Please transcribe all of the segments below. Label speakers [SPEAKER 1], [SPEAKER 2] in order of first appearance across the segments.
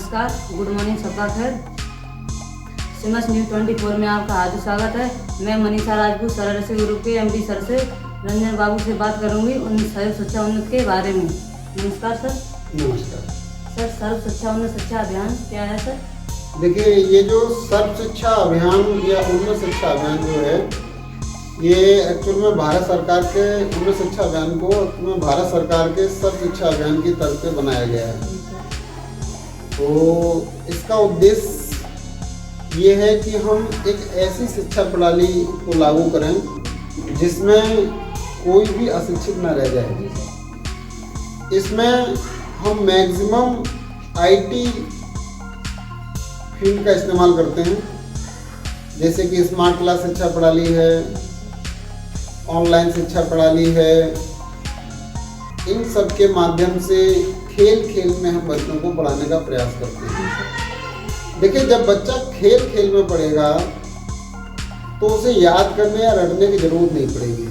[SPEAKER 1] नमस्कार, good morning, सबका खैर। सिमस न्यूज़ 24 में आपका हार्दिक स्वागत है। मैं मनीषा राजपूत सरल ग्रुप के एमडी सर से रंजन बाबू से बात करूंगी सर्व शिक्षा उन्नत के बारे में। नमस्कार सर।
[SPEAKER 2] नमस्कार
[SPEAKER 1] सर, सर्व शिक्षा उन्नत शिक्षा अभियान क्या है सर?
[SPEAKER 2] देखिए, ये जो सर्व शिक्षा अभियान या उन्नत शिक्षा अभियान जो है, ये एक्चुअल में भारत सरकार के उन्नत शिक्षा अभियान को भारत सरकार के सर्व शिक्षा अभियान की तरफ से बनाया गया है। तो इसका उद्देश्य ये है कि हम एक ऐसी शिक्षा प्रणाली को लागू करें जिसमें कोई भी अशिक्षित न रह जाए। इसमें हम मैक्सिमम आईटी फील्ड का इस्तेमाल करते हैं, जैसे कि स्मार्ट क्लास शिक्षा प्रणाली है, ऑनलाइन शिक्षा प्रणाली है। इन सब के माध्यम से खेल खेल में हम बच्चों को पढ़ाने का प्रयास करते हैं। देखिए, जब बच्चा खेल खेल में पढ़ेगा तो उसे याद करने या रटने की जरूरत नहीं पड़ेगी।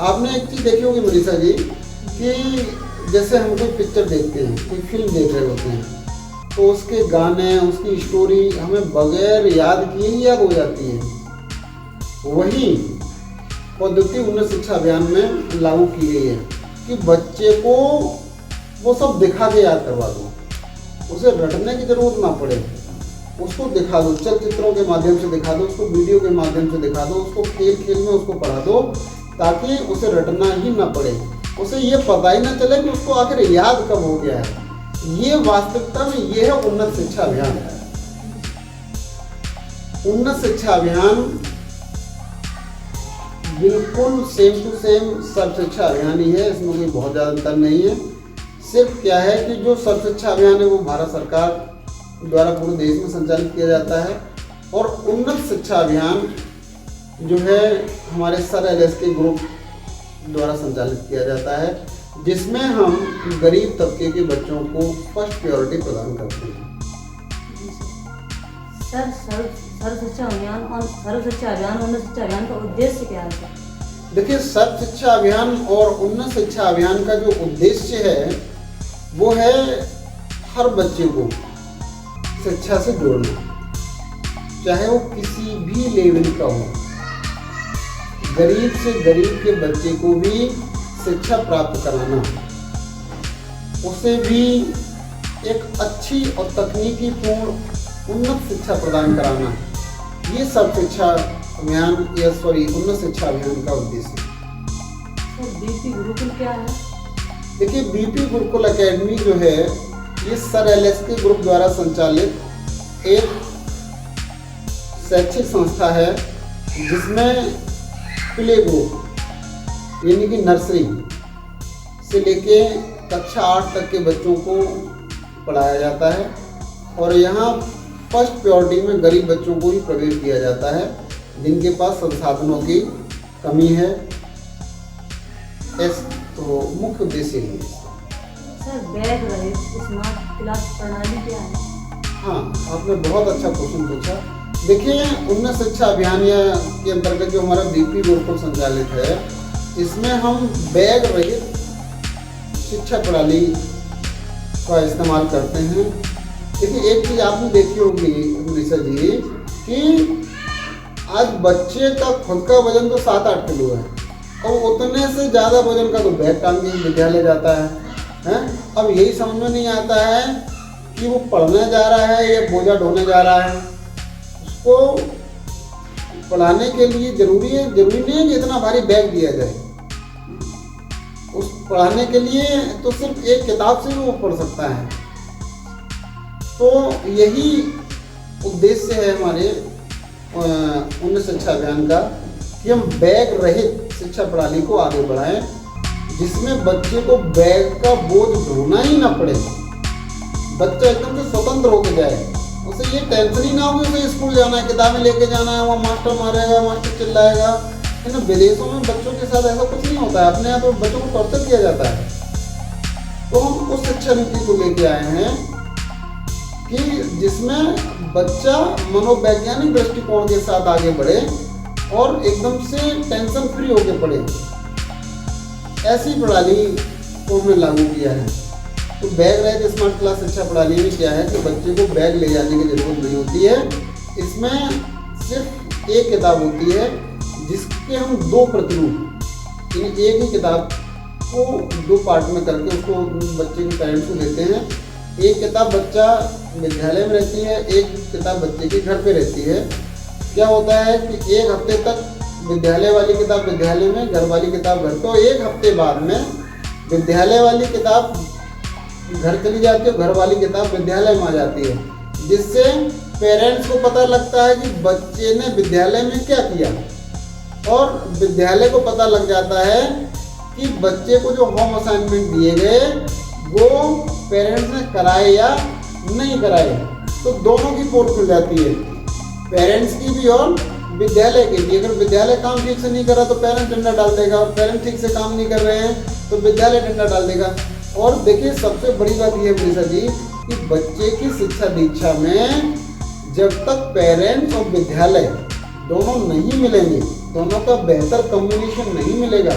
[SPEAKER 2] आपने एक चीज़ देखी होगी मनीषा जी, कि जैसे हम कोई पिक्चर देखते हैं, कोई फिल्म देख रहे होते हैं, तो उसके गाने, उसकी स्टोरी हमें बगैर याद किए ही याद हो जाती है। वही पद्धति उन्नत शिक्षा अभियान में लागू की गई है कि बच्चे को वो सब दिखा के याद करवा दो, उसे रटने की जरूरत ना पड़े। उसको दिखा दो, चलचित्रों के माध्यम से दिखा दो, उसको वीडियो के माध्यम से दिखा दो, उसको खेल खेल में उसको पढ़ा दो, ताकि उसे रटना ही ना पड़े, उसे ये पता ही ना चले कि उसको आखिर याद कब हो गया है। ये वास्तविकता में ये है उन्नत शिक्षा अभियान। उन्नत शिक्षा अभियान बिल्कुल सेम टू सेम सर्व शिक्षा अभियान ही है, इसमें कोई बहुत ज़्यादा अंतर नहीं है। सिर्फ क्या है कि जो सर्व शिक्षा अभियान है वो भारत सरकार द्वारा पूरे देश में संचालित किया जाता है, और उन्नत शिक्षा अभियान जो है हमारे सर LSK ग्रुप द्वारा संचालित किया जाता है, जिसमें हम गरीब तबके के बच्चों को फर्स्ट प्रायोरिटी प्रदान करते हैं।
[SPEAKER 1] सर, सर्व शिक्षा अभियान और सर्व शिक्षा अभियान उन्नत शिक्षा अभियान का उद्देश्य क्या है सर?
[SPEAKER 2] देखिए, सर्व शिक्षा अभियान और उन्नत शिक्षा अभियान का जो उद्देश्य है वो है हर बच्चे को शिक्षा से जोड़ना, चाहे वो किसी भी लेवल का हो। गरीब से गरीब के बच्चे को भी शिक्षा प्राप्त कराना, उसे भी एक अच्छी और तकनीकी पूर्ण उन्नत शिक्षा प्रदान कराना, ये सब शिक्षा अभियान उन्नत शिक्षा अभियान का उद्देश्य है।
[SPEAKER 1] सर, BP गुरुकुल क्या है?
[SPEAKER 2] देखिए, BP गुरुकुल एकेडमी जो है, ये सर LSK ग्रुप द्वारा संचालित एक शैक्षिक संस्था है, जिसमें प्ले ग्रुप यानी कि नर्सरी से लेके कक्षा 8 तक के बच्चों को पढ़ाया जाता है, और यहाँ फर्स्ट प्रायोरिटी में गरीब बच्चों को ही प्रवेश दिया जाता है जिनके पास संसाधनों की कमी है। तो मुख्य उद्देश्य है।
[SPEAKER 1] सर, बैग रहित स्मार्ट क्लास प्रणाली क्या है?
[SPEAKER 2] हाँ, आपने बहुत अच्छा क्वेश्चन पूछा। देखिए, उन्नत शिक्षा अभियान के अंतर्गत जो हमारा BP गुरुकुल संचालित है, इसमें हम बैग रहित शिक्षा प्रणाली का इस्तेमाल करते हैं। देखिए, एक चीज़ आपने देखी होगी मनीषा जी, कि आज बच्चे का खुद का वजन तो 7-8 किलो है, और उतने से ज़्यादा वजन का तो बैग टांग के विद्यालय जाता है। अब यही समझ में नहीं आता है कि वो पढ़ने जा रहा है या बोझा ढोने जा रहा है। उसको पढ़ाने के लिए जरूरी नहीं है कि इतना भारी बैग दिया जाए। उस पढ़ाने के लिए तो सिर्फ एक किताब से भी वो पढ़ सकता है। तो यही उद्देश्य है हमारे उन्नत शिक्षा अभियान का, कि हम बैग रहित शिक्षा प्रणाली को आगे बढ़ाएं, जिसमें बच्चे को बैग का बोझ ढोना ही ना पड़े। बच्चा एकदम से स्वतंत्र होकर जाए, उसे ये टेंशन ही ना हो कि उसे स्कूल जाना है, किताबें लेके जाना है, वहाँ मास्टर मारेगा, मास्टर चिल्लाएगा। है ना, विदेशों में बच्चों के साथ ऐसा कुछ नहीं होता है, अपने यहाँ तो बच्चों को टॉर्चर किया जाता है। तो हम उस शिक्षा नीति को लेके आए हैं कि जिसमें बच्चा मनोवैज्ञानिक दृष्टिकोण के साथ आगे बढ़े और एकदम से टेंशन फ्री होकर पढ़े। ऐसी प्रणाली को हमने लागू किया है। तो बैग रहित स्मार्ट क्लास शिक्षा प्रणाली में क्या है कि बच्चे को बैग ले जाने की जरूरत नहीं होती है। इसमें सिर्फ एक किताब होती है जिसके हम दो प्रतिरूप एक ही किताब को दो पार्ट में करके उसको बच्चे के पेरेंट्स को देते हैं। एक किताब बच्चा विद्यालय में रहती है, एक किताब बच्चे के घर पे रहती है। क्या होता है कि एक हफ्ते तक विद्यालय वाली किताब विद्यालय में, घर वाली किताब घर पे, और एक हफ्ते बाद में विद्यालय वाली किताब घर चली जाती है, घर वाली किताब विद्यालय में आ जाती है, जिससे पेरेंट्स को पता लगता है कि बच्चे ने विद्यालय में क्या किया, और विद्यालय को पता लग जाता है कि बच्चे को जो होम असाइनमेंट दिए गए वो पेरेंट्स ने कराए या नहीं कराए। तो दोनों की पोल खुल जाती है, पेरेंट्स की भी और विद्यालय की भी। अगर विद्यालय काम ठीक से नहीं करा तो पेरेंट्स डंडा डाल देगा, और पेरेंट्स ठीक से काम नहीं कर रहे हैं तो विद्यालय डंडा डाल देगा। और देखिए सबसे बड़ी बात यह है मनीषा जी कि बच्चे की शिक्षा दीक्षा में जब तक पेरेंट्स और विद्यालय दोनों नहीं मिलेंगे, दोनों का बेहतर कम्युनिकेशन नहीं मिलेगा,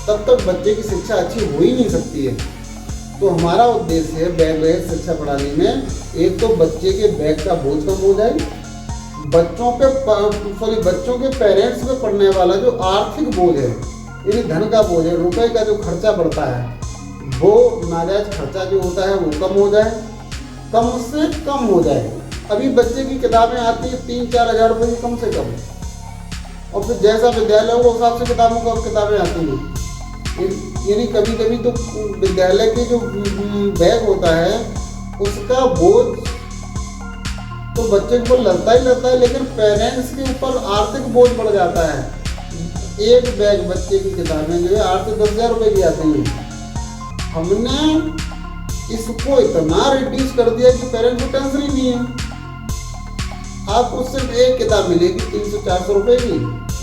[SPEAKER 2] तब तक बच्चे की शिक्षा अच्छी हो ही नहीं सकती है। तो हमारा उद्देश्य है बैग रहित शिक्षा प्रणाली में एक तो बच्चे के बैग का बोझ कम हो जाए, बच्चों के पेरेंट्स पे पड़ने वाला जो आर्थिक बोझ है, यानी धन का बोझ है, रुपए का जो खर्चा बढ़ता है, वो नाजायज खर्चा जो होता है वो कम हो जाए, कम से कम हो जाए। अभी बच्चे की किताबें आती है 3-4 हज़ार रुपये की कम से कम, और फिर जैसा विद्यालय हो उस हिसाब से किताबों को किताबें आती हैं। यानी कभी कभी तो विद्यालय के जो बैग होता है उसका बोझ तो बच्चे को लगता ही लगता है, लेकिन पेरेंट्स के ऊपर आर्थिक बोझ बढ़ जाता है। एक बैग बच्चे की किताबें जो है 8 से 10 हज़ार रुपये की आती हैं। हमने इसको इतना रिड्यूस कर दिया कि पेरेंट्स को टेंशन ही नहीं है। आपको सिर्फ एक किताब मिलेगी 300-400 रुपये की,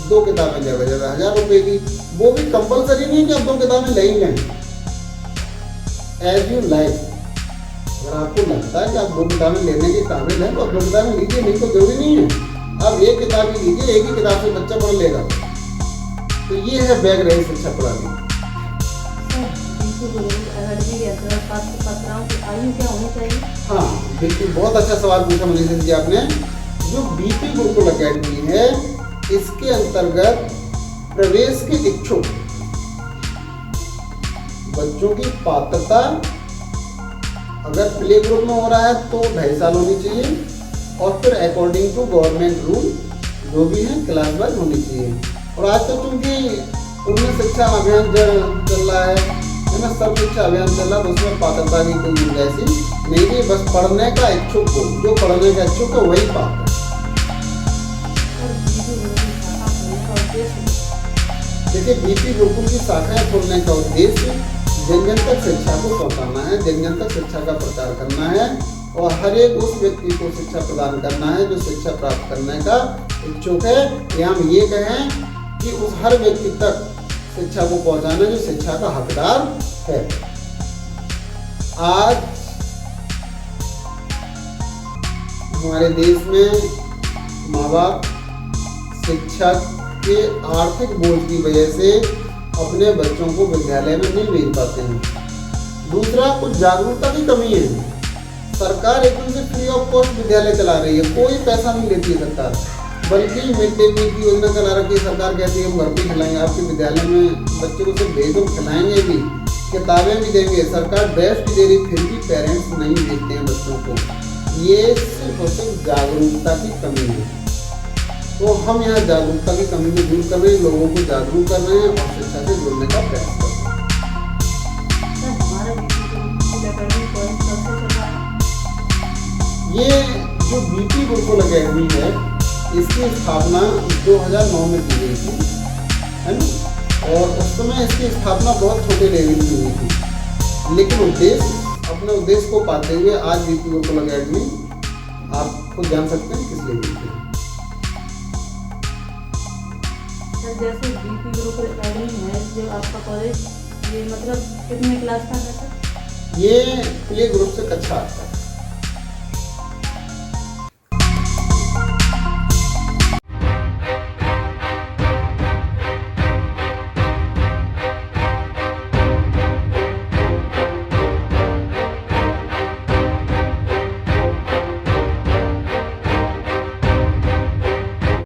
[SPEAKER 2] 2 किताबें जगह 1000 रुपये की, वो भी कंपलसरी नहीं कि आप 2 किताबें ले ही लें, एज यू लाइक। अगर आपको लगता है कि आप 2 किताबें लेने के काबिल हैं तो आप 2 किताबें लीजिए, नहीं तो जरूरी नहीं है। आप एक किताब ही लीजिए, एक ही किताब से बच्चा पढ़ लेगा। तो ये है बैग रहित शिक्षा प्रणाली।
[SPEAKER 1] आयु क्या होनी चाहिए?
[SPEAKER 2] हाँ बिल्कुल, बहुत अच्छा सवाल पूछा मनीषा जी आपने। जो बीपी गुरुकुल अकेडमी है इसके अंतर्गत प्रवेश के इच्छुक बच्चों की पात्रता अगर प्ले ग्रुप में हो रहा है तो 2.5 साल होनी चाहिए, और फिर अकॉर्डिंग टू गवर्नमेंट रूल जो भी है क्लास वाइज होनी चाहिए। और आज तो चूँकि उन्नत शिक्षा अभियान चल रहा है ना, सर्व शिक्षा अभियान चल रहा है, तो उसमें पात्रता की कोई गुंजाइश नहीं थी। बस पढ़ने का इच्छुक हो, जो पढ़ने का इच्छुक है वही पात्र। देखिए बीपी गुरुकुल की शाखाएं खोलने का उद्देश्य जन जन तक शिक्षा को पहुंचाना है, जन जन तक शिक्षा का प्रचार करना है, और हर एक उस व्यक्ति को शिक्षा प्रदान करना है जो शिक्षा प्राप्त करने का इच्छुक है, या हम ये कहें कि उस हर व्यक्ति तक शिक्षा को पहुंचाना जो शिक्षा का हकदार है। आज हमारे देश में माँ बाप शिक्षा के आर्थिक बोझ की वजह से अपने बच्चों को विद्यालय में नहीं भेज पाते हैं। दूसरा, कुछ जागरूकता की कमी है। सरकार एकदम से फ्री ऑफ कॉस्ट विद्यालय चला रही है, कोई पैसा नहीं लेती है सरकार, बल्कि मिड डे मील की योजना चला रखी है सरकार। कहती है हम घर पे खिलाएंगे, आपके विद्यालय में बच्चे को सिर्फ भेजो, खिलाएंगे भी, किताबें भी देंगे, सरकार ड्रेस भी दे रही, फिर भी पेरेंट्स नहीं भेजते हैं बच्चों को। ये सिर्फ और सिर्फ जागरूकता की कमी है। तो हम यहाँ जागरूकता की कमी को दूर कर रहे हैं, लोगों को जागरूक कर रहे हैं और शिक्षा से जुड़ने का प्रयास कर रहे हैं। ये जो बीपी गुरुकुल अकेडमी है इसकी स्थापना 2009 में की गई थी, है ना, और उस समय इसकी स्थापना बहुत छोटे लेवल की हुई थी, लेकिन अपने उद्देश्य को पाते हुए आज बीपी गुरुकुल अकेडमी आप खुद जान सकते हैं किस लेवल की।
[SPEAKER 1] जैसे बीपी गुरुकुल अकेडमी है जो आपका कॉलेज, ये मतलब कितने क्लास का है सर?
[SPEAKER 2] ये प्ले ग्रुप से कक्षा 8 का।